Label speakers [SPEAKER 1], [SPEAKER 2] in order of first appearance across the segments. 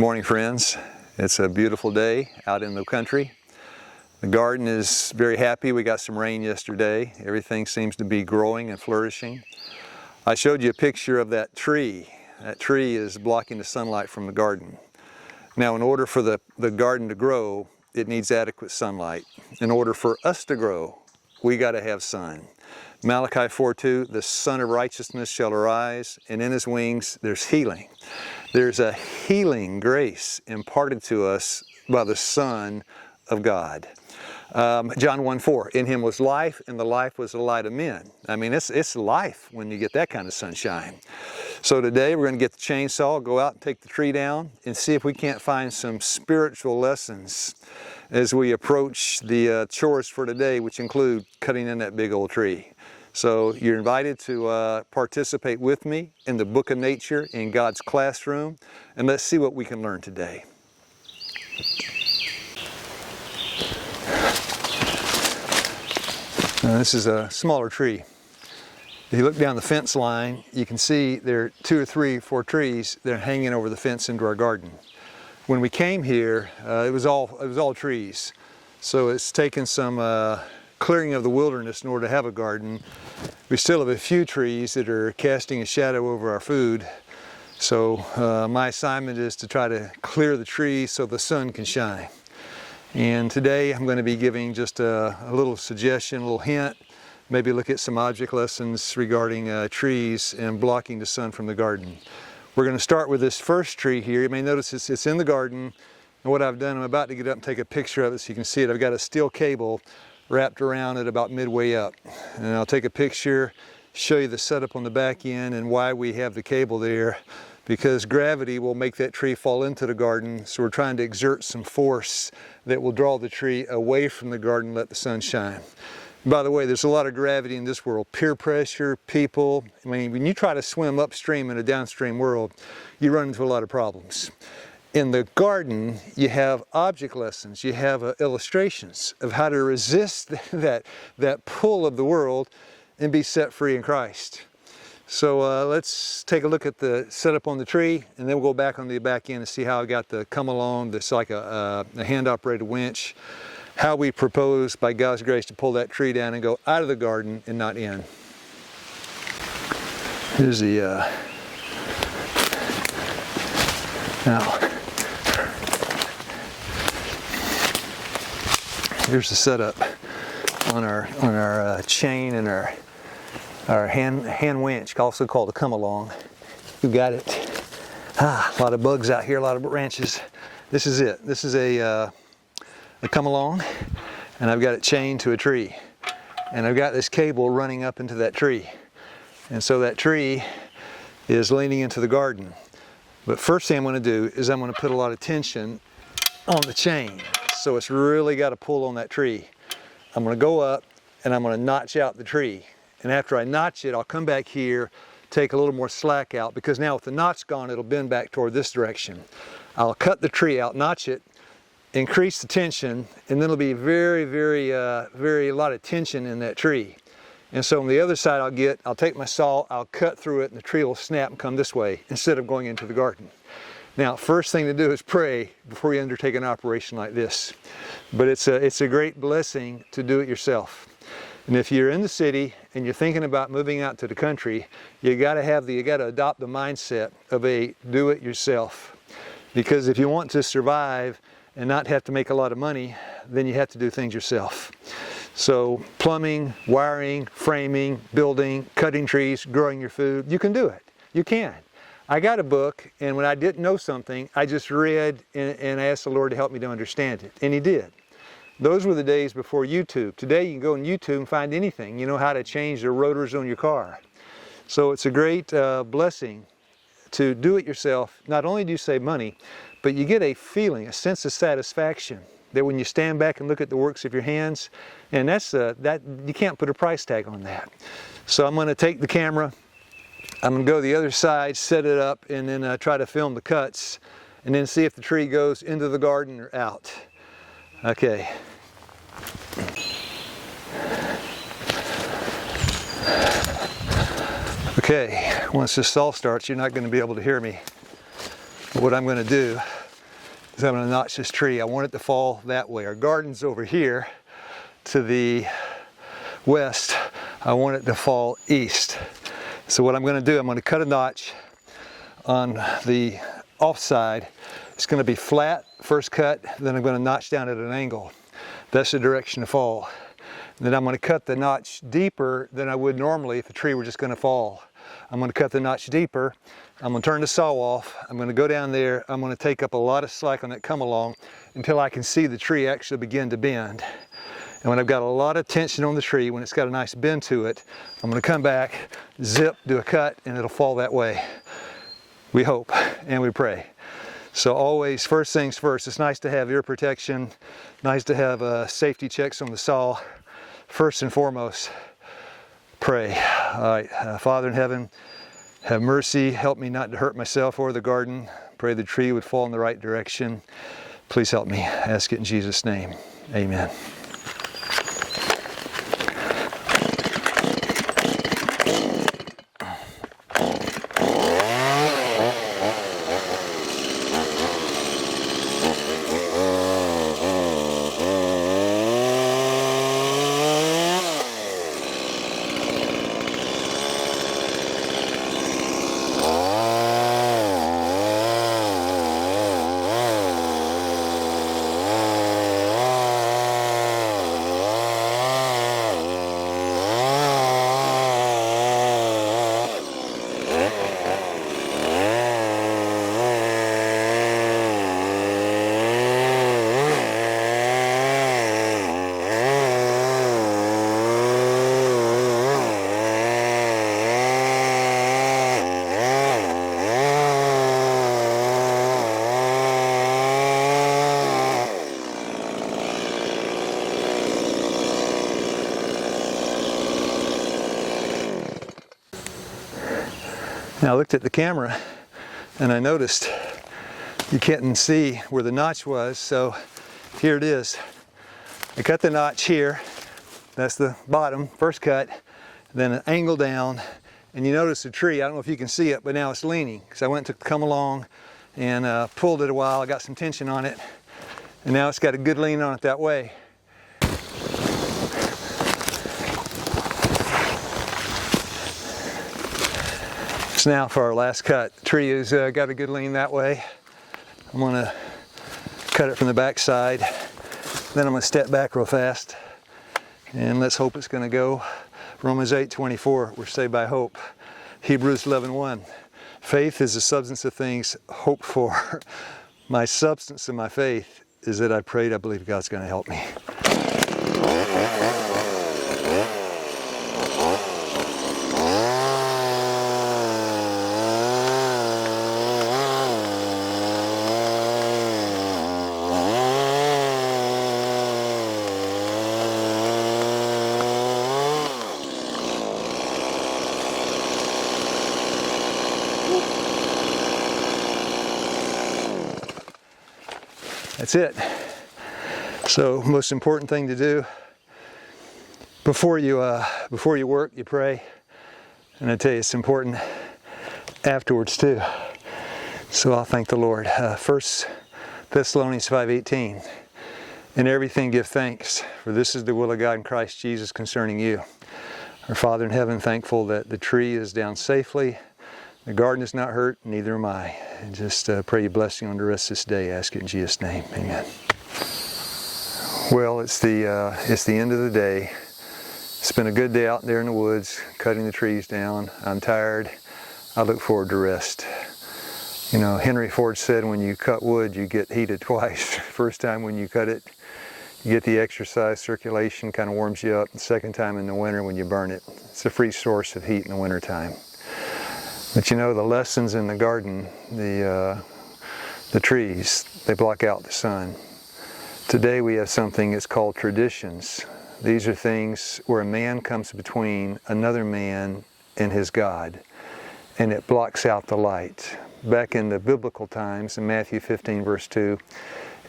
[SPEAKER 1] Good morning, friends. It's a beautiful day out in the country. The garden is very happy. We got some rain yesterday. Everything seems to be growing and flourishing. I showed you a picture of that tree. That tree is blocking the sunlight from the garden. Now, in order for the garden to grow, it needs adequate sunlight. In order for us to grow, we got to have sun. Malachi 4:2, the Son of Righteousness shall arise, and in his wings there's healing. There's a healing grace imparted to us by the Son of God. John 1:4, in him was life, and the life was the light of men. I mean, it's life when you get that kind of sunshine. So today we're going to get the chainsaw, go out and take the tree down, and see if we can't find some spiritual lessons as we approach the chores for today, which include cutting in that big old tree. So you're invited to participate with me in the book of nature in God's classroom, and let's see what we can learn today. Now, this is a smaller tree. If you look down the fence line, you can see there are 2 or 3, 4 trees that are hanging over the fence into our garden. When we came here, it was all trees. So it's taken some clearing of the wilderness in order to have a garden. We still have a few trees that are casting a shadow over our food. So my assignment is to try to clear the trees so the sun can shine. And today I'm going to be giving just a little suggestion, a little hint, maybe look at some object lessons regarding trees and blocking the sun from the garden. We're going to start with this first tree here. You may notice it's in the garden. And what I've done, I'm about to get up and take a picture of it so you can see it. I've got a steel cable wrapped around it about midway up. And I'll take a picture, show you the setup on the back end and why we have the cable there. Because gravity will make that tree fall into the garden, so we're trying to exert some force that will draw the tree away from the garden and let the sun shine. By the way, there's a lot of gravity in this world. Peer pressure, people. I mean, when you try to swim upstream in a downstream world, you run into a lot of problems. In the garden, you have object lessons. You have illustrations of how to resist that pull of the world and be set free in Christ. So let's take a look at the setup on the tree, and then we'll go back on the back end and see how I got the come along. That's like a hand-operated winch. How we propose, by God's grace, to pull that tree down and go out of the garden and not in. Here's the, now, here's the setup on our chain and our hand winch, also called a come along. You got it. A lot of bugs out here, a lot of branches. This is it. This is a come along, and I've got it chained to a tree, and I've got this cable running up into that tree, and so that tree is leaning into the garden. But first thing I'm going to do is I'm going to put a lot of tension on the chain, so it's really got to pull on that tree. I'm going to go up and I'm going to notch out the tree, and after I notch it, I'll come back here, take a little more slack out, because now with the notch gone, it'll bend back toward this direction. I'll cut the tree out, notch it, increase the tension, and then it'll be a lot of tension in that tree. And so on the other side, I'll take my saw, I'll cut through it, and the tree will snap and come this way instead of going into the garden. Now, first thing to do is pray before you undertake an operation like this. But it's a great blessing to do it yourself. And if you're in the city and you're thinking about moving out to the country, you got to adopt the mindset of a do it yourself. Because if you want to survive and not have to make a lot of money, then you have to do things yourself. So plumbing, wiring, framing, building, cutting trees, growing your food, you can do it. You can. I got a book, and when I didn't know something, I just read and asked the Lord to help me to understand it, and He did. Those were the days before YouTube. Today you can go on YouTube and find anything. You know how to change the rotors on your car. So it's a great blessing to do it yourself. Not only do you save money, but you get a feeling, a sense of satisfaction that when you stand back and look at the works of your hands, and that you can't put a price tag on that. So I'm going to take the camera, I'm going to go to the other side, set it up, and then try to film the cuts, and then see if the tree goes into the garden or out. Okay. Okay, once this saw starts, you're not going to be able to hear me. What I'm going to do is I'm going to notch this tree. I want it to fall that way. Our garden's over here to the west. I want it to fall east. So what I'm going to do, I'm going to cut a notch on the off side. It's going to be flat, first cut, then I'm going to notch down at an angle. That's the direction to fall. And then I'm going to cut the notch deeper than I would normally if a tree were just going to fall. I'm going to cut the notch deeper. I'm going to turn the saw off. I'm going to go down there. I'm going to take up a lot of slack on that come along until I can see the tree actually begin to bend. And when I've got a lot of tension on the tree, when it's got a nice bend to it, I'm going to come back, zip, do a cut, and it'll fall that way. We hope and we pray. So always, first things first, it's nice to have ear protection, nice to have safety checks on the saw. First and foremost, pray. All right, Father in heaven, have mercy. Help me not to hurt myself or the garden. Pray the tree would fall in the right direction. Please help me. I ask it in Jesus' name. Amen. Now I looked at the camera and I noticed you couldn't see where the notch was, so here it is. I cut the notch here, that's the bottom, first cut, then an angle down, and you notice the tree, I don't know if you can see it, but now it's leaning, because I went to come along and pulled it a while, I got some tension on it, and now it's got a good lean on it that way. Now for our last cut. The tree has got a good lean that way. I'm going to cut it from the back side. Then I'm going to step back real fast. And let's hope it's going to go. Romans 8:24, we're saved by hope. Hebrews 11:1, faith is the substance of things hoped for. My substance and my faith is that I prayed, I believe God's going to help me. That's it. So most important thing to do before you work, you pray, and I tell you it's important afterwards too. So I'll thank the Lord. 1 Thessalonians 5:18. In everything give thanks, for this is the will of God in Christ Jesus concerning you. Our Father in heaven, thankful that the tree is down safely, the garden is not hurt, neither am I. And just pray your blessing on the rest of this day. Ask it in Jesus' name. Amen. Well, it's the end of the day. It's been a good day out there in the woods, cutting the trees down. I'm tired. I look forward to rest. You know, Henry Ford said when you cut wood, you get heated twice. First time when you cut it, you get the exercise, circulation kind of warms you up. The second time in the winter when you burn it. It's a free source of heat in the winter time. But you know, the lessons in the garden, the trees, they block out the sun. Today we have something that's called traditions. These are things where a man comes between another man and his God, and it blocks out the light. Back in the biblical times, in Matthew 15 verse 2,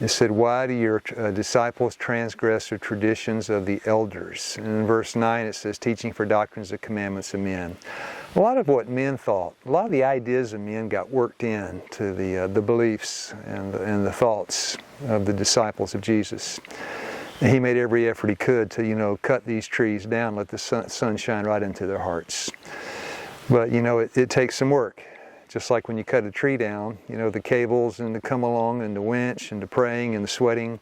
[SPEAKER 1] It said, why do your disciples transgress the traditions of the elders? And in verse 9 it says, teaching for doctrines and commandments of men. A lot of what men thought, a lot of the ideas of men got worked in to the beliefs and the thoughts of the disciples of Jesus. And he made every effort he could to, cut these trees down, let the sun shine right into their hearts. But, it takes some work. Just like when you cut a tree down, the cables and the come along and the winch and the praying and the sweating.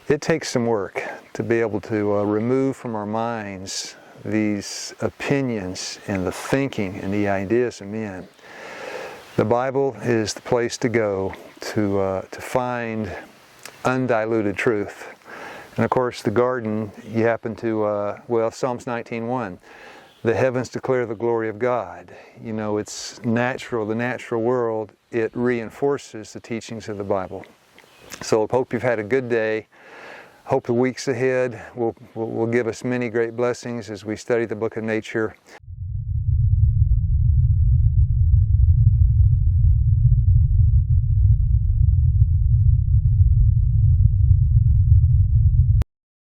[SPEAKER 1] It takes some work to be able to remove from our minds these opinions and the thinking and the ideas of men. The Bible is the place to go to find undiluted truth. And of course, the garden, you happen to, Psalms 19:1. The heavens declare the glory of God. It's natural, the natural world, it reinforces the teachings of the Bible. So I hope you've had a good day. Hope the weeks ahead will give us many great blessings as we study the book of nature.